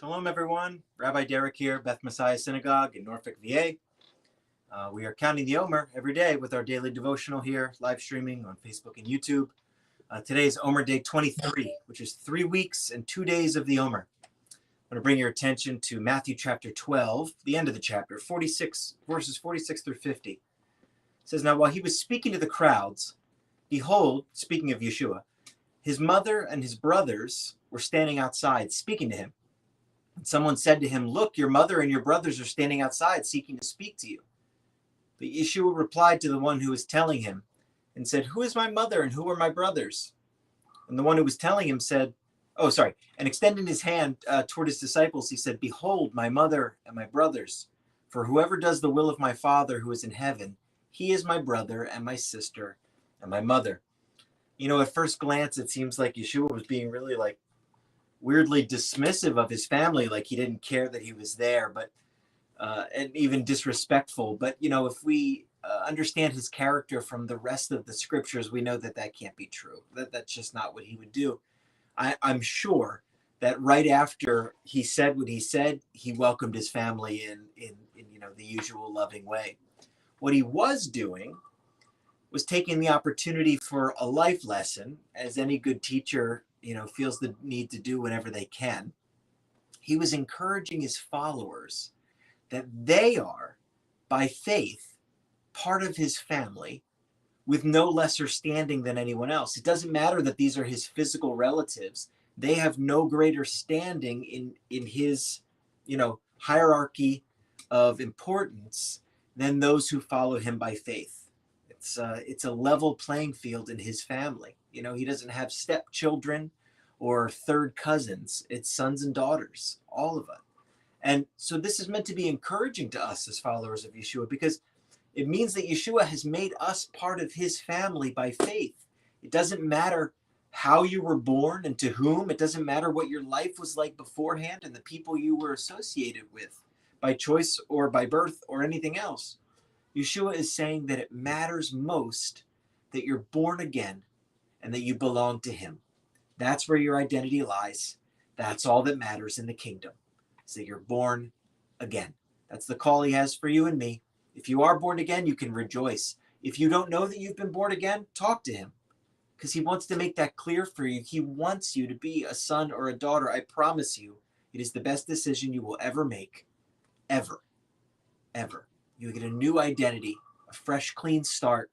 Shalom, everyone. Rabbi Derek here, Beth Messiah Synagogue in Norfolk, VA. We are counting the Omer every day with our daily devotional here, live streaming on Facebook and YouTube. Today is Omer Day 23, which is 3 weeks and 2 days of the Omer. I'm going to bring your attention to Matthew chapter 12, the end of the chapter, 46, verses 46 through 50. It says, "Now while he was speaking to the crowds, behold," speaking of Yeshua, "his mother and his brothers were standing outside speaking to him. And someone said to him, 'Look, your mother and your brothers are standing outside seeking to speak to you.' But Yeshua replied to the one who was telling him and said, 'Who is my mother and who are my brothers?' And the one who was telling him said, and extending his hand toward his disciples, he said, 'Behold, my mother and my brothers. For whoever does the will of my Father who is in heaven, he is my brother and my sister and my mother.'" You know, at first glance, it seems like Yeshua was being really weirdly dismissive of his family, like he didn't care that he was there, but and even disrespectful. But you know, if we understand his character from the rest of the scriptures, we know that that can't be true. That's just not what he would do. I'm sure that right after he said what he said, he welcomed his family in the usual loving way. What he was doing was taking the opportunity for a life lesson, as any good teacher feels the need to do whenever they can. He was encouraging his followers that they are, by faith, part of his family with no lesser standing than anyone else. It doesn't matter that these are his physical relatives. They have no greater standing in his hierarchy of importance than those who follow him by faith. It's a level playing field in his family. He doesn't have stepchildren or third cousins. It's sons and daughters, all of it. And so this is meant to be encouraging to us as followers of Yeshua, because it means that Yeshua has made us part of his family by faith. It doesn't matter how you were born and to whom. It doesn't matter what your life was like beforehand and the people you were associated with by choice or by birth or anything else. Yeshua is saying that it matters most that you're born again and that you belong to him. That's where your identity lies. That's all that matters in the kingdom, is that you're born again. That's the call he has for you and me. If you are born again, you can rejoice. If you don't know that you've been born again, talk to him, because he wants to make that clear for you. He wants you to be a son or a daughter. I promise you, it is the best decision you will ever make, ever, ever. You get a new identity, a fresh, clean start.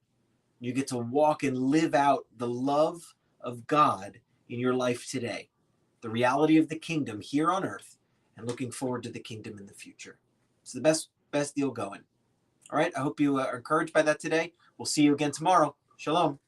You get to walk and live out the love of God in your life today, the reality of the kingdom here on earth, and looking forward to the kingdom in the future. It's the best deal going. All right, I hope you are encouraged by that today. We'll see you again tomorrow. Shalom.